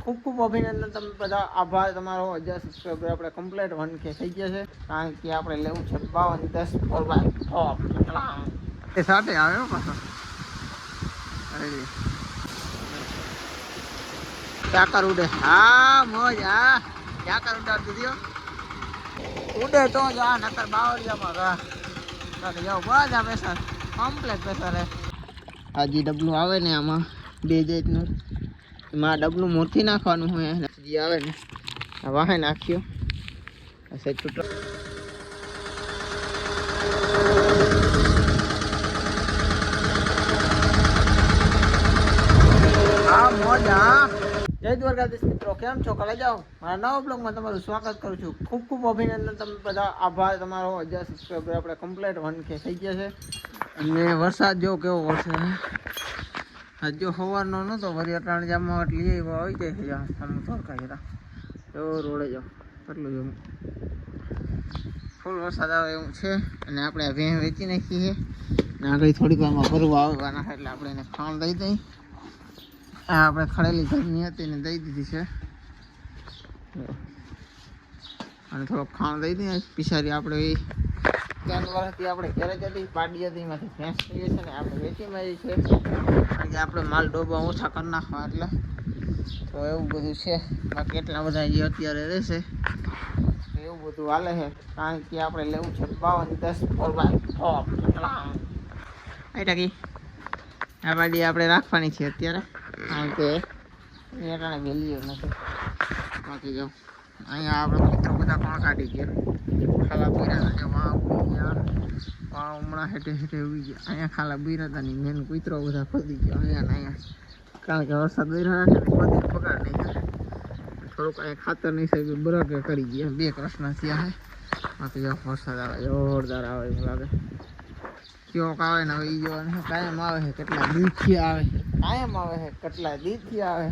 ખૂબ ખૂબ અભિનંદન. તમે બધા આભાર તમારો. 1000 સબસ્ક્રાઈબર આપણે કમ્પ્લીટ 1K થઈ ગયા છે. કારણ કે આપણે લેવું છે 52 10 એ સાથે આવ્યો પાછો ચાકર ઉડે. હા મોજ. હા ચાકર ઉડાડતું થયો ઉડે તો જ આ નકર બાવળિયામાં જાઓ બધા પ્રેશર કમ્પ્લેટ પ્રેશર હે. આ જે ડબલું આવે ને આમાં 2 જેટનું એમાં ડબલું મોરથી નાખવાનું હોય જે આવે ને આ વાહે નાખ્યો સેટ તૂટો. હા મોજ. હા જય દ્વારકાધીશ મિત્રો, કેમ છો? કાલે જાઓ મારા નવા બ્લોગમાં તમારું સ્વાગત કરું છું. ખૂબ ખૂબ અભિનંદન. તમે બધા આભાર તમારો. 1000 સબસ્ક્રાઈબર આપણે કમ્પ્લીટ 1K થઈ ગયા છે. અને વરસાદ જો કેવો વરસાદ આજ જો સવારનો નહોતો વરી અટાણ જામમાં એટલે આવી જાય છે આમ થોડકા જરા જો રોડે જાઓ કેટલું જો ફૂલ વરસાદ આવે એવું છે. અને આપણે ભેં વેચી નાખી છે ને આગળ થોડીક વારમાં ભરવા આવવાના એટલે આપણે એને ખાણ દઈ દઈ. આ આપણે ખડેલી ઘરની હતી ને દઈ દીધી છે અને થોડોક ખાણ દઈ દઈએ. પિછાડી આપણે 3 વર્ષથી આપણે ઘરે જ હતી પાડી હતી એમાંથી ભેંસ થઈએ છે ને આપણે વેચી મારી છે કારણ કે આપણે માલ ડોબા ઓછા કરી નાખવા એટલે તો એવું બધું છે. બાકી એટલા બધા જે અત્યારે રહેશે એવું બધું હાલે છે કારણ કે આપણે લેવું છે 52 10 ટકી આ પાડી આપણે રાખવાની છે અત્યારે કારણ કે એટાણે વેલ્યુ નથી. બાકી જો અહીંયા આપણે મિત્રો બધા કોણ કાઢી ગયા ખાલા પીરા છે વાં ઉગી ગયા વાં હમણાં હેઠે હેઠે ઉગી ગયા. અહીંયા ખાલા બીરા હતા ની મેન કૂતરો બધા ખોદી ગયો અહીંયા ને અહીંયા કારણ કે વરસાદ દઈ રહ્યા છે ખોદી પગાર નહીં થાય થોડુંક અહીંયા ખાતર નહીં સાહેબ બરાબર કરી ગયા 2 કૃષ્ણ થયા છે. બાકી જો વરસાદ આવે જોરદાર આવે એવું લાગે ક્યોક આવે ને હવે એ જોવાનું કાયમ આવે છે કેટલા દીથી આવે છે કાયમ આવે છે કેટલા દીથી આવે.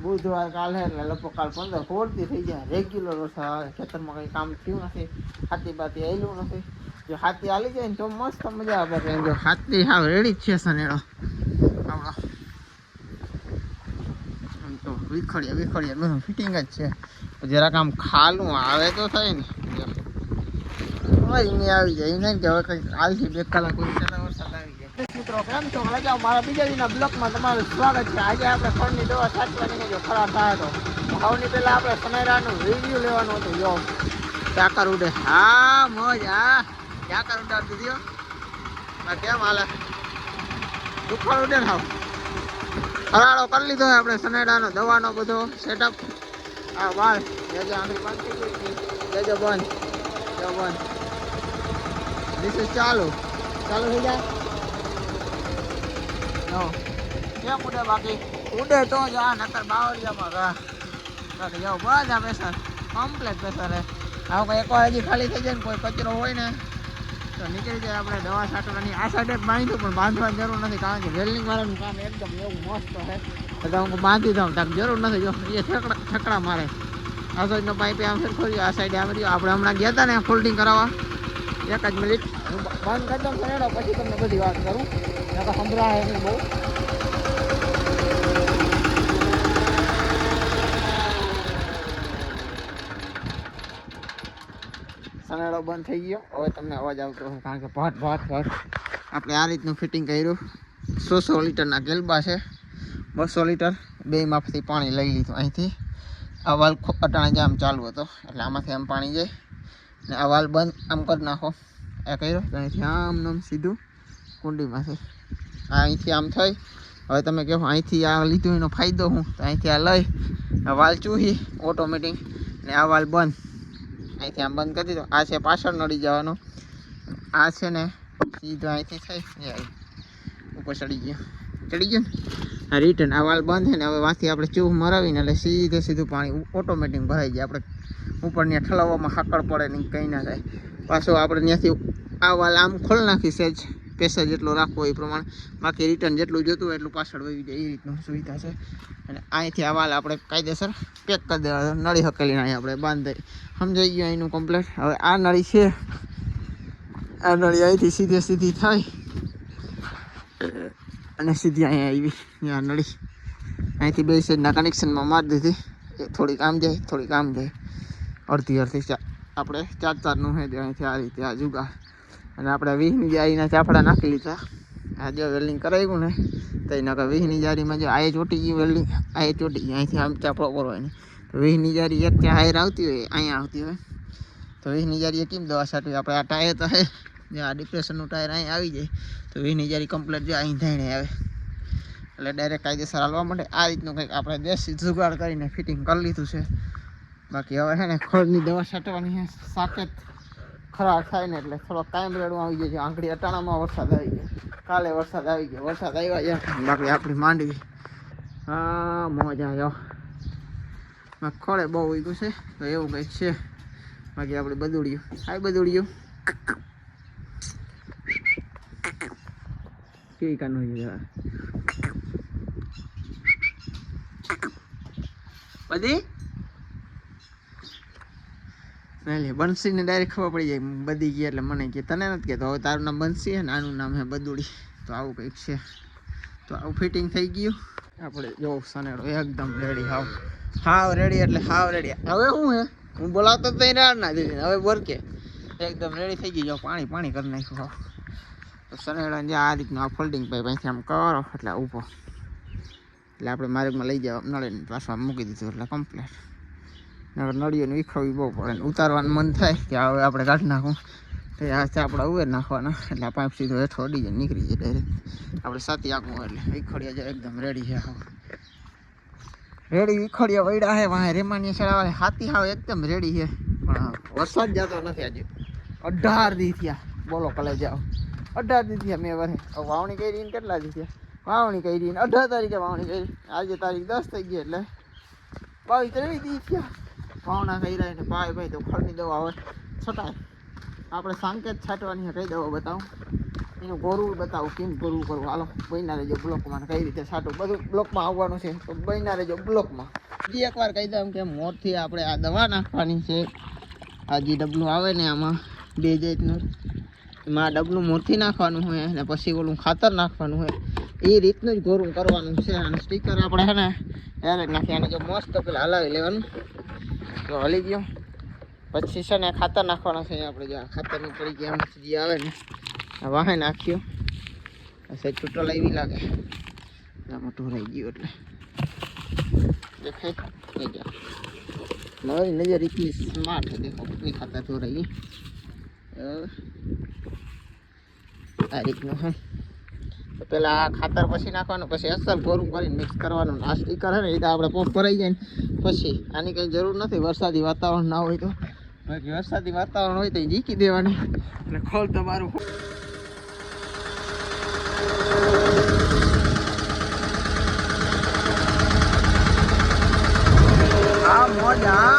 બુધવાર કાલે એટલે લગભગ કાલ 15-16 થઈ જાય રેગ્યુલર વરસાદ આવે. ખેતરમાં કંઈ કામ થયું નથી, હાથી બાતી આવેલું નથી. જો હાથી હાલી જાય ને તો મસ્ત મજા આવે. જો હાથી હાવ રેડી જ છે સનેડો આપણો આમ તો વિખડિયા બધું ફિટિંગ જ છે. જરાક આમ ખાલું આવે તો થાય ને નહીં આવી જાય નહીં કે હવે કંઈક હાલથી 2 કલાક વરસાદ આવી જાય. મિત્રો કેમ છો? રજાઓ મારા બીજા દિનના બ્લોગમાં તમારું સ્વાગત છે. આજે આપણે ખડની દવા છાંટવાની જો ખરાબ થાય તો સૌની પહેલાં આપણે સનેરાનું રિવ્યુ લેવાનું હતું. જો ચાકર ઉડે. હા મોજ. હા ચાકર ઉડાડતું થયો કેમ હાલે દુખાડ ઉડે ને હાવ હરાળો કરી લીધો આપણે સનેડાનો દવાનો બધો સેટઅપ. હા વાળ જજો આંગળી બંધ થઈ ગઈ જજો બંધ જો બંધ ધીસ ઇઝ ચાલુ થઈ જાય કેમ ઉડે? બાકી ઉડે તો જ આ નકર બાવળિયામાં બાકી જાઓ બધા પ્રેશર કમ્પ્લેટ પ્રેશર હે. આવું કંઈ એકવાર હજી ખાલી થઈ જાય ને કોઈ કચરો હોય ને તો નીકળી જાય. આપણે દવા છાંટવાની આ સાઈડે બાંધ્યું પણ બાંધવાની જરૂર નથી કારણ કે વેલ્ડિંગ વાળાનું કામ એકદમ એવું મસ્ત છે એટલે હું બાંધી દઉં તાક જરૂર નથી. જો એ ઠેકડા મારે આ સાઈડનો પાઇપ આમ સરખો રહ્યો આ સાઈડે આમ રહ્યો. આપણે હમણાં ગયા હતા ને ફોલ્ડિંગ કરાવવા 1 જ મિનિટ હું બંધ કરી દઉં સનેડો પછી તમને બધી વાત કરું તો સંભળાય નહીં બહુ. સનેડો બંધ થઈ ગયો હવે તમને અવાજ આવતો હોય કારણ કે ભટ આપણે આ રીતનું ફિટિંગ કર્યું. 100 લીટરના ગેલબા છે 200 લીટર 2 માપથી પાણી લઈ લીધું અહીંથી. આ વાલ અટાણે જ આમ ચાલુ હતો એટલે આમાંથી આમ પાણી જાય ને આ વાલ બંધ આમ કરી નાખો એ કર્યો તો અહીંથી આમ સીધું કુંડીમાંથી અહીંથી આમ થઈ. હવે તમે કહો અહીંથી આ લીધું એનો ફાયદો શું તો અહીંથી આ લઈ આ વાલ ચૂહી ઓટોમેટિક ને આ વાલ બંધ અહીંથી આમ બંધ કરી દીધો. આ છે પાછળ નડી જવાનો આ છે ને સીધો અહીંથી થઈ ઉપર ચડી ગયો ને રિટર્ન આ વાલ બંધ છે ને હવે વાંથી આપણે ચૂહ મરાવીને એટલે સીધું પાણી ઓટોમેટિક ભરાઈ જાય. આપણે ઉપર ત્યાં ઠલવવામાં હાકડ પડે નહીં કંઈ ના થાય. પાછો આપણે ત્યાંથી આ વાલ આમ ખોલ નાખી સેજ પેસેજ જેટલો રાખવો એ પ્રમાણે બાકી રિટર્ન જેટલું જોતું હોય એટલું પાછળ વહી જાય એ રીતનું સુવિધા છે. અને અહીંથી આ વાલ આપણે કાયદેસર પેક કરી દેવા નળી હકેલીને અહીં આપણે બાંધી સમજાઈ ગયું અહીંનું કમ્પ્લેટ. હવે આ નળી છે આ નળી અહીંથી સીધી થાય અને સીધી અહીંયા આવી ત્યાં નળી અહીંથી બે સાઈડના કનેક્શનમાં મારી દીધી. થોડીક આમ જાય થોડીક આમ જાય, અડધી આપણે 4-4નું છે અહીંથી આ રીતે આ જુગા. અને આપણે 20ની જારીના ચાફડા નાખી લીધા. આ જો વેલ્ડિંગ કરાવ્યું ને તો એના 20ની જારીમાં જો આ ચોટી ગઈ વેલ્ડિંગ, આ ચોટી ગઈ. અહીંથી આમ ચાપડો કરવાની તો 20ની જારી એક ત્યાં હાયર આવતી હોય અહીંયા આવતી હોય તો 20ની જારીએ કેમ દવા છાંટવી. આપણે આ ટાયર તો છે જે આ ડિપ્રેશનનું ટાયર અહીં આવી જાય તો 20ની જારી કમ્પ્લીટ જો અહીં થઈને આવે એટલે ડાયરેક્ટ કાયદેસર હાલવા માટે આ રીતનું કંઈક આપણે દેશી જુગાડ કરીને ફિટિંગ કરી લીધું છે. બાકી હવે છે ને ખડની દવા છાંટવાની છે. સાકેત ખરાબ થાય ને એટલે થોડો ટાઈમ રેડું આવી જાય છે. આંગળી અટાણામાં વરસાદ આવી ગયો, કાલે વરસાદ આવી ગયો, વરસાદ આવ્યા છે. બાકી આપણી માંડવી હા મોજ આવ્યો. ખોળે બહુ ઉગ્યું છે તો એવું કંઈક છે. બાકી આપણે બદુડિયું હાય બદુડિયું કેવી કાનું બધી બંસી ને ડાયરેક્ટ ખબર પડી જાય બધી ગયા એટલે મને કે તને નથી કહેતો. હવે તારું નામ બંસી છે ને આનું નામ છે બદુડી. તો આવું કંઈક છે. તો આવું ફિટિંગ થઈ ગયું. આપણે જો સનેડો એકદમ રેડી, હાવ રેડી એટલે હાવ રેડી. હવે શું હે હું બોલાવતો તો ના દીધી, હવે બોરકે એકદમ રેડી થઈ ગઈ. જો પાણી પાણી કરી નાખ્યું હાવ. તો સનેડાને જે આ રીતનું આ ફોલ્ડિંગ પાઇપ અહીંથી આમ કરો એટલે ઊભો એટલે આપણે માર્ગમાં લઈ જવા નળીને પાછું આમ મૂકી દીધું એટલે કમ્પ્લીટ. નળીઓને વિખરવી બહુ પડે ને ઉતારવાનું મન થાય કે હવે આપણે કાઢી નાખું તો આ ચાપડા ઉવેર નાખવાના એટલે આ પાઇપ સીધો હેઠો અડી જાય નીકળી જાય ડાયરેક્ટ. આપણે સાથી આખું એટલે વિખડિયા જાય એકદમ રેડી છે. રેડી વિખડિયા વૈડા છે વાંહે રેમાનિયા ચડાવવા હાથી હાવ એકદમ રેડી છે. પણ વરસાદ જતો નથી આજે. 18 દી થયા બોલો કલે જાઓ 18 દી થયા મેં વરે વાવણી કરી ને કેટલા દી થયા વાવણી કરી ને 18 તારીખે વાવણી કરી. આજે તારીખ 10 થઈ ગઈ એટલે 22-23 દી થયા વાવણા કરી રહ્યા ને. ભાઈ તો ખડની દવા હવે છટાય આપણે સાંકેત છાંટવાની કઈ દવા બતાવું એનું ગોરું બતાવું કેમ ગોરું કરવું. હાલો બન્યા રહેજો બ્લોકમાં કઈ રીતે છાંટવું બધું બ્લોકમાં આવવાનું છે. તો બન્યા રહેજો બ્લોકમાં. બીજી એકવાર કહી દઉં કે મોરથી આપણે આ દવા નાખવાની છે. આ જે ડબલું આવે ને આમાં 2 જાતનું એમાં આ ડબલું મોરથી નાખવાનું હોય અને પછી ઓલું ખાતર નાખવાનું હોય. એ રીતનું જ ગોરું કરવાનું છે. અને સ્ટીકર આપણે છે ને ડાયરેક્ટ નાખી અને જો મસ્ત પેલા હલાવી લેવાનું તો હલી ગયો. પછી છે ને ખાતર નાખવાનું છે. આપણે જો ખાતરની પડી ગયા આમ જે આવે ને આ વાહે નાખ્યો પછી છૂટો લાવી લાગે મોટું રહી ગયું એટલે દેખાય થઈ ગયા. મારી નજર इतनी स्मार्ट है देखो कितनी खाता तो रही આ રીતનું હે. તો પેલા ખાતર પછી નાખવાનું પછી અસલ ગોરું કરીને મિક્સ કરવાનું. આ સ્ટીકર હે ને એ તો આપણે પંપ ભરાઈ જાય ને પછી આની કંઈ જરૂર નથી. વરસાદી વાતાવરણ ના હોય તો. બાકી વરસાદી વાતાવરણ હોય તો એ જીકી દેવાની અને ખોલ તમારું આ મોજા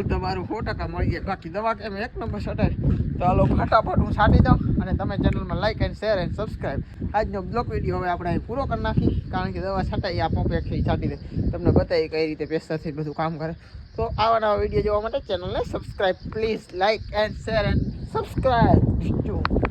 તમારું 100% મળી જાય. બાકી દવા કેમ એક નંબર છટાય. તો હાલો ફટાફટ હું છાંટી દઉં અને તમે ચેનલમાં like and share and subscribe. આજનો બ્લોગ વિડીયો હવે આપણે અહીં પૂરો કરી નાખી કારણ કે દવા છટાઈ આ પંપ એક છાંટી દે તમને બતાવી કઈ રીતે પેસ્ટથી બધું કામ કરે. તો આવા નવા વિડીયો જોવા માટે ચેનલને subscribe please like and share and subscribe.